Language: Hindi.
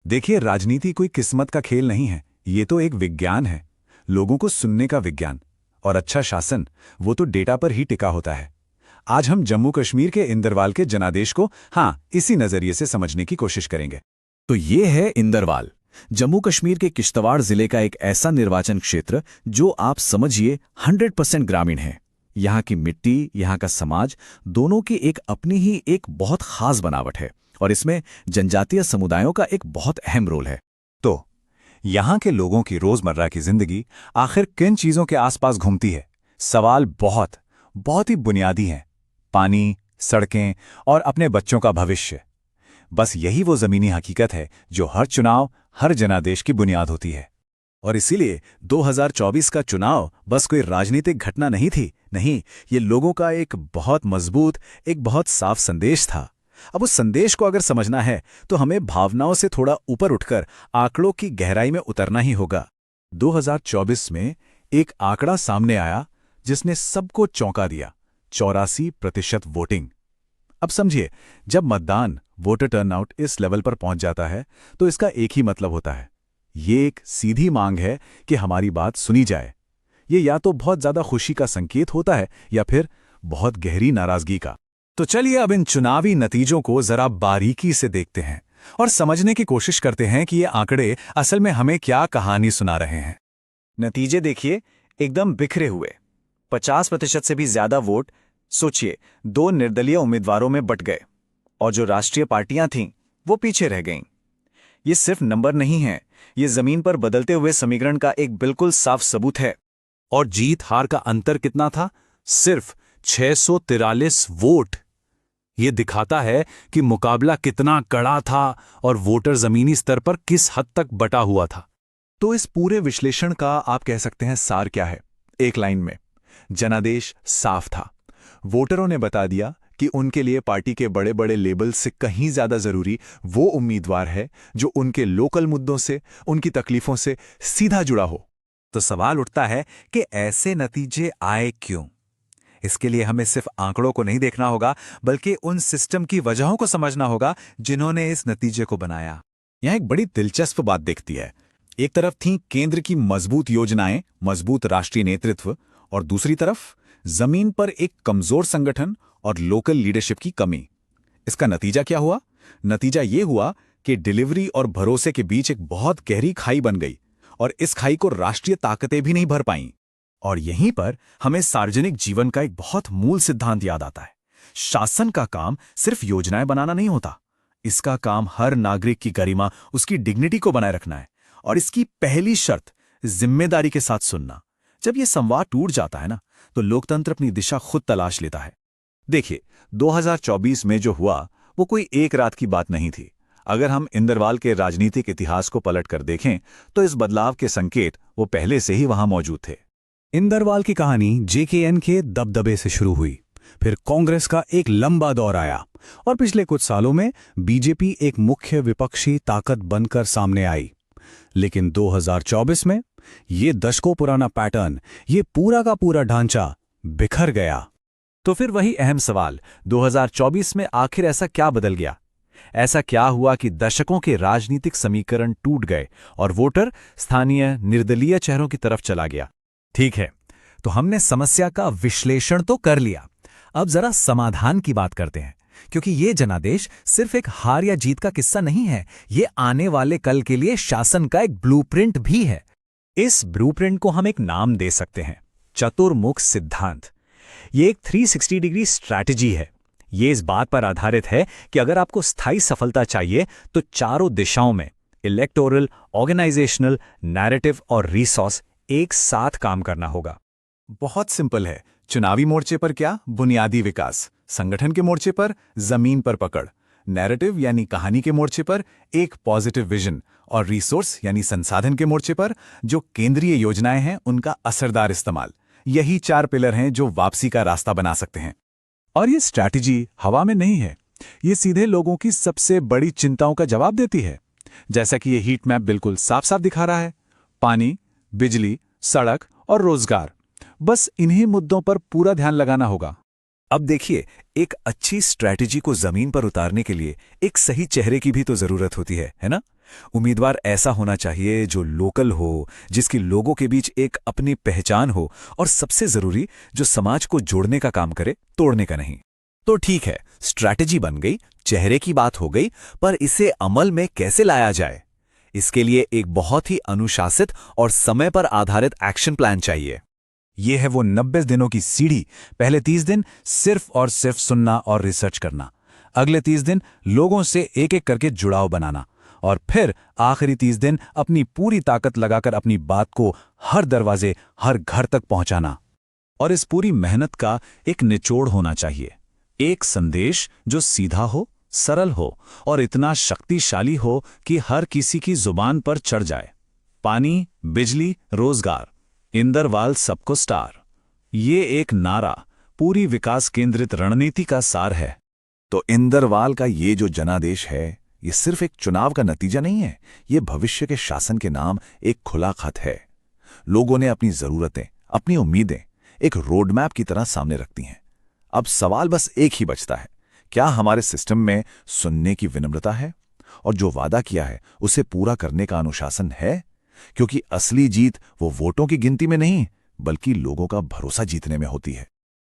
देखिए, राजनीति कोई किस्मत का खेल नहीं है, ये तो एक विज्ञान है। लोगों को सुनने का विज्ञान। और अच्छा शासन, वो तो डेटा पर ही टिका होता है। आज हम जम्मू कश्मीर के इंदरवाल के जनादेश को इसी नजरिए से समझने की कोशिश करेंगे। तो ये है इंदरवाल, जम्मू कश्मीर के किश्तवाड़ जिले का एक ऐसा निर्वाचन क्षेत्र जो आप समझिए 100% ग्रामीण है। यहाँ की मिट्टी, यहाँ का समाज, दोनों की एक अपनी ही एक बहुत खास बनावट है और इसमें जनजातीय समुदायों का एक बहुत अहम रोल है। तो यहाँ के लोगों की रोजमर्रा की जिंदगी आखिर किन चीजों के आसपास घूमती है? सवाल बहुत ही बुनियादी हैं। पानी, सड़कें और अपने बच्चों का भविष्य। बस यही वो जमीनी हकीकत है जो हर चुनाव, हर जनादेश की बुनियाद होती है। और इसीलिए 2024 का चुनाव बस कोई राजनीतिक घटना नहीं थी। नहीं, ये लोगों का एक बहुत मजबूत, एक बहुत साफ संदेश था। अब उस संदेश को अगर समझना है तो हमें भावनाओं से थोड़ा ऊपर उठकर आंकड़ों की गहराई में उतरना ही होगा। 2024 में एक आंकड़ा सामने आया जिसने सबको चौंका दिया। 84% वोटिंग। अब समझिए, जब मतदान, वोटर टर्नआउट इस लेवल पर पहुंच जाता है तो इसका एक ही मतलब होता है। ये एक सीधी मांग है कि हमारी बात सुनी जाए। ये या तो बहुत ज्यादा खुशी का संकेत होता है या फिर बहुत गहरी नाराजगी का। तो चलिए अब इन चुनावी नतीजों को जरा बारीकी से देखते हैं और समझने की कोशिश करते हैं कि ये आंकड़े असल में हमें क्या कहानी सुना रहे हैं। नतीजे देखिए, एकदम बिखरे हुए। 50% से भी ज्यादा वोट, सोचिए, 2 निर्दलीय उम्मीदवारों में बट गए और जो राष्ट्रीय पार्टियां थीं वो पीछे रह गईं। ये सिर्फ नंबर नहीं है, ये जमीन पर बदलते हुए समीकरण का एक बिल्कुल साफ सबूत है। और जीत हार का अंतर कितना था? सिर्फ 643 वोट। ये दिखाता है कि मुकाबला कितना कड़ा था और वोटर जमीनी स्तर पर किस हद तक बटा हुआ था। तो इस पूरे विश्लेषण का आप कह सकते हैं सार क्या है? एक लाइन में, जनादेश साफ था। वोटरों ने बता दिया कि उनके लिए पार्टी के बड़े बड़े लेबल से कहीं ज्यादा जरूरी वो उम्मीदवार है जो उनके लोकल मुद्दों से, उनकी तकलीफों से सीधा जुड़ा हो। तो सवाल उठता है कि ऐसे नतीजे आए क्यों? इसके लिए हमें सिर्फ आंकड़ों को नहीं देखना होगा, बल्कि उन सिस्टम की वजहों को समझना होगा जिन्होंने इस नतीजे को बनाया। यहां एक बड़ी दिलचस्प बात दिखती है। एक तरफ थी केंद्र की मजबूत योजनाएं, मजबूत राष्ट्रीय नेतृत्व, और दूसरी तरफ जमीन पर एक कमजोर संगठन और लोकल लीडरशिप की कमी। इसका नतीजा क्या हुआ? नतीजा यह हुआ कि डिलीवरी और भरोसे के बीच एक बहुत गहरी खाई बन गई और इस खाई को राष्ट्रीय ताकतें भी नहीं भर पाईं। और यहीं पर हमें सार्वजनिक जीवन का एक बहुत मूल सिद्धांत याद आता है। शासन का काम सिर्फ योजनाएं बनाना नहीं होता, इसका काम हर नागरिक की गरिमा, उसकी डिग्निटी को बनाए रखना है। और इसकी पहली शर्त जिम्मेदारी के साथ सुनना। जब यह संवाद टूट जाता है ना, तो लोकतंत्र अपनी दिशा खुद तलाश लेता है। देखिए, 2024 में जो हुआ वो कोई एक रात की बात नहीं थी। अगर हम इंदरवाल के राजनीतिक इतिहास को पलट कर देखें तो इस बदलाव के संकेत वो पहले से ही वहां मौजूद थे। इंदरवाल की कहानी जेकेएन के दबदबे से शुरू हुई, फिर कांग्रेस का एक लंबा दौर आया और पिछले कुछ सालों में बीजेपी एक मुख्य विपक्षी ताकत बनकर सामने आई। लेकिन 2024 में ये दशकों पुराना पैटर्न, ये पूरा का पूरा ढांचा बिखर गया। तो फिर वही अहम सवाल, 2024 में आखिर ऐसा क्या बदल गया? ऐसा क्या हुआ कि दशकों के राजनीतिक समीकरण टूट गए और वोटर स्थानीय निर्दलीय चेहरों की तरफ चला गया? ठीक है, तो हमने समस्या का विश्लेषण तो कर लिया। अब जरा समाधान की बात करते हैं, क्योंकि ये जनादेश सिर्फ एक हार या जीत का किस्सा नहीं है, ये आने वाले कल के लिए शासन का एक ब्लूप्रिंट भी है। इस ब्लूप्रिंट को हम एक नाम दे सकते हैं, चतुर्मुख सिद्धांत। ये एक 360 डिग्री स्ट्रैटेजी है। ये इस बात पर आधारित है कि अगर आपको स्थायी सफलता चाहिए तो चारों दिशाओं में इलेक्टोरल, ऑर्गेनाइजेशनल, नैरेटिव और रिसोर्स एक साथ काम करना होगा। बहुत सिंपल है। चुनावी मोर्चे पर क्या? बुनियादी विकास। संगठन के मोर्चे पर जमीन पर पकड़। नैरेटिव यानी कहानी के मोर्चे पर एक पॉजिटिव विजन। और रिसोर्स यानी संसाधन के मोर्चे पर जो केंद्रीय योजनाएं हैं उनका असरदार इस्तेमाल। यही 4 पिलर हैं जो वापसी का रास्ता बना सकते हैं। और ये स्ट्रैटेजी हवा में नहीं है, ये सीधे लोगों की सबसे बड़ी चिंताओं का जवाब देती है। जैसा कि ये हीट मैप बिल्कुल साफ साफ दिखा रहा है। पानी, बिजली, सड़क और रोजगार, बस इन्हीं मुद्दों पर पूरा ध्यान लगाना होगा। अब देखिए, एक अच्छी स्ट्रैटेजी को जमीन पर उतारने के लिए एक सही चेहरे की भी तो जरूरत होती है ना? उम्मीदवार ऐसा होना चाहिए जो लोकल हो, जिसकी लोगों के बीच एक अपनी पहचान हो, और सबसे जरूरी जो समाज को जोड़ने का काम करे, तोड़ने का नहीं। तो ठीक है, स्ट्रैटेजी बन गई, चेहरे की बात हो गई, पर इसे अमल में कैसे लाया जाए? इसके लिए एक बहुत ही अनुशासित और समय पर आधारित एक्शन प्लान चाहिए। ये है वो 90 दिनों की सीढ़ी। पहले 30 दिन सिर्फ और सिर्फ सुनना और रिसर्च करना, अगले 30 दिन लोगों से एक एक करके जुड़ाव बनाना, और फिर आखिरी 30 दिन अपनी पूरी ताकत लगाकर अपनी बात को हर दरवाजे, हर घर तक पहुंचाना। और इस पूरी मेहनत का एक निचोड़ होना चाहिए, एक संदेश जो सीधा हो, सरल हो और इतना शक्तिशाली हो कि हर किसी की जुबान पर चढ़ जाए। पानी, बिजली, रोजगार, इंदरवाल सबको स्टार। ये एक नारा पूरी विकास केंद्रित रणनीति का सार है। तो इंदरवाल का ये जो जनादेश है, ये सिर्फ एक चुनाव का नतीजा नहीं है, ये भविष्य के शासन के नाम एक खुला खत है। लोगों ने अपनी जरूरतें, अपनी उम्मीदें एक रोड मैप की तरह सामने रखती हैं। अब सवाल बस एक ही बचता है, क्या हमारे सिस्टम में सुनने की विनम्रता है और जो वादा किया है उसे पूरा करने का अनुशासन है? क्योंकि असली जीत वो वोटों की गिनती में नहीं, बल्कि लोगों का भरोसा जीतने में होती है।